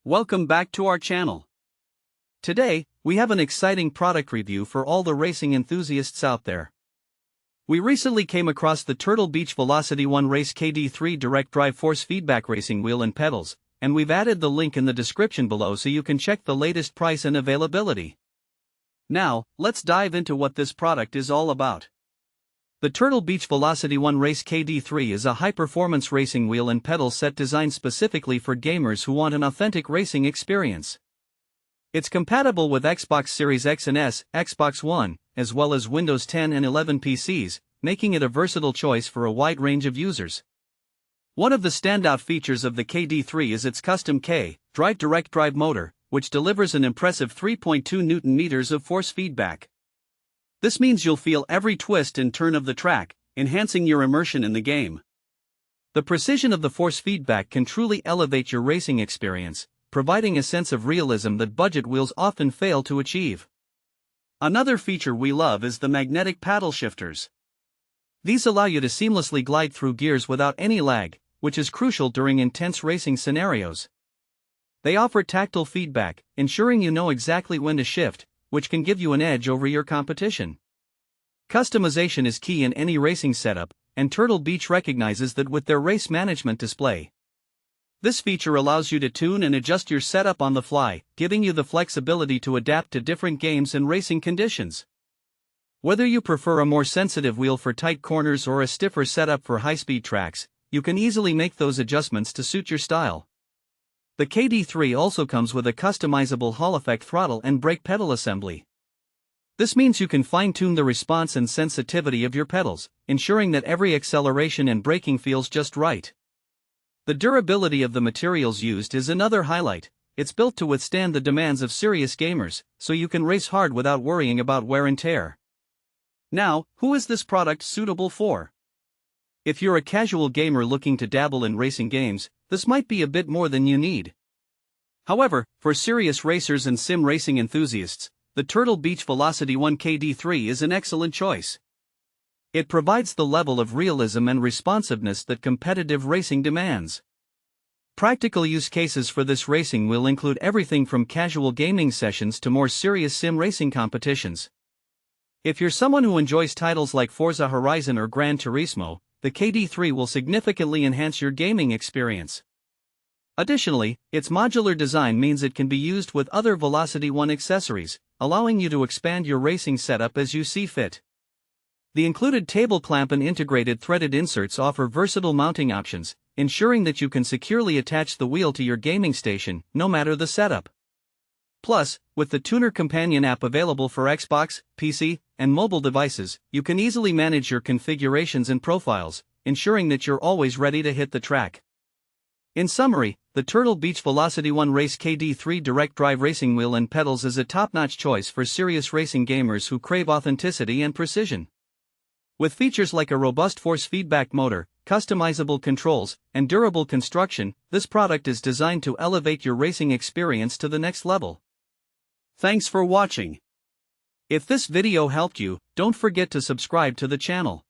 Welcome back to our channel. Today, we have an exciting product review for all the racing enthusiasts out there. We recently came across the Turtle Beach VelocityOne KD3 direct drive force feedback racing wheel and pedals, and we've added the link in the description below so you can check the latest price and availability. Now, let's dive into what this product is all about. The Turtle Beach VelocityOne KD3 is a high-performance racing wheel and pedal set designed specifically for gamers who want an authentic racing experience. It's compatible with Xbox Series X and S, Xbox One, as well as Windows 10 and 11 PCs, making it a versatile choice for a wide range of users. One of the standout features of the KD3 is its custom K-Drive direct drive motor, which delivers an impressive 3.2 Nm of force feedback. This means you'll feel every twist and turn of the track, enhancing your immersion in the game. The precision of the force feedback can truly elevate your racing experience, providing a sense of realism that budget wheels often fail to achieve. Another feature we love is the magnetic paddle shifters. These allow you to seamlessly glide through gears without any lag, which is crucial during intense racing scenarios. They offer tactile feedback, ensuring you know exactly when to shift, which can give you an edge over your competition. Customization is key in any racing setup, and Turtle Beach recognizes that with their race management display. This feature allows you to tune and adjust your setup on the fly, giving you the flexibility to adapt to different games and racing conditions. Whether you prefer a more sensitive wheel for tight corners or a stiffer setup for high-speed tracks, you can easily make those adjustments to suit your style. The KD3 also comes with a customizable Hall-effect throttle and brake pedal assembly. This means you can fine-tune the response and sensitivity of your pedals, ensuring that every acceleration and braking feels just right. The durability of the materials used is another highlight. It's built to withstand the demands of serious gamers, so you can race hard without worrying about wear and tear. Now, who is this product suitable for? If you're a casual gamer looking to dabble in racing games, this might be a bit more than you need. However, for serious racers and sim racing enthusiasts, the Turtle Beach VelocityOne KD3 is an excellent choice. It provides the level of realism and responsiveness that competitive racing demands. Practical use cases for this racing wheel include everything from casual gaming sessions to more serious sim racing competitions. If you're someone who enjoys titles like Forza Horizon or Gran Turismo, the KD3 will significantly enhance your gaming experience. Additionally, its modular design means it can be used with other VelocityOne accessories, allowing you to expand your racing setup as you see fit. The included table clamp and integrated threaded inserts offer versatile mounting options, ensuring that you can securely attach the wheel to your gaming station, no matter the setup. Plus, with the Tuner Companion app available for Xbox, PC, and mobile devices, you can easily manage your configurations and profiles, ensuring that you're always ready to hit the track. In summary, the Turtle Beach VelocityOne KD3 direct drive racing wheel and pedals is a top-notch choice for serious racing gamers who crave authenticity and precision. With features like a robust force feedback motor, customizable controls, and durable construction, this product is designed to elevate your racing experience to the next level. Thanks for watching. If this video helped you, don't forget to subscribe to the channel.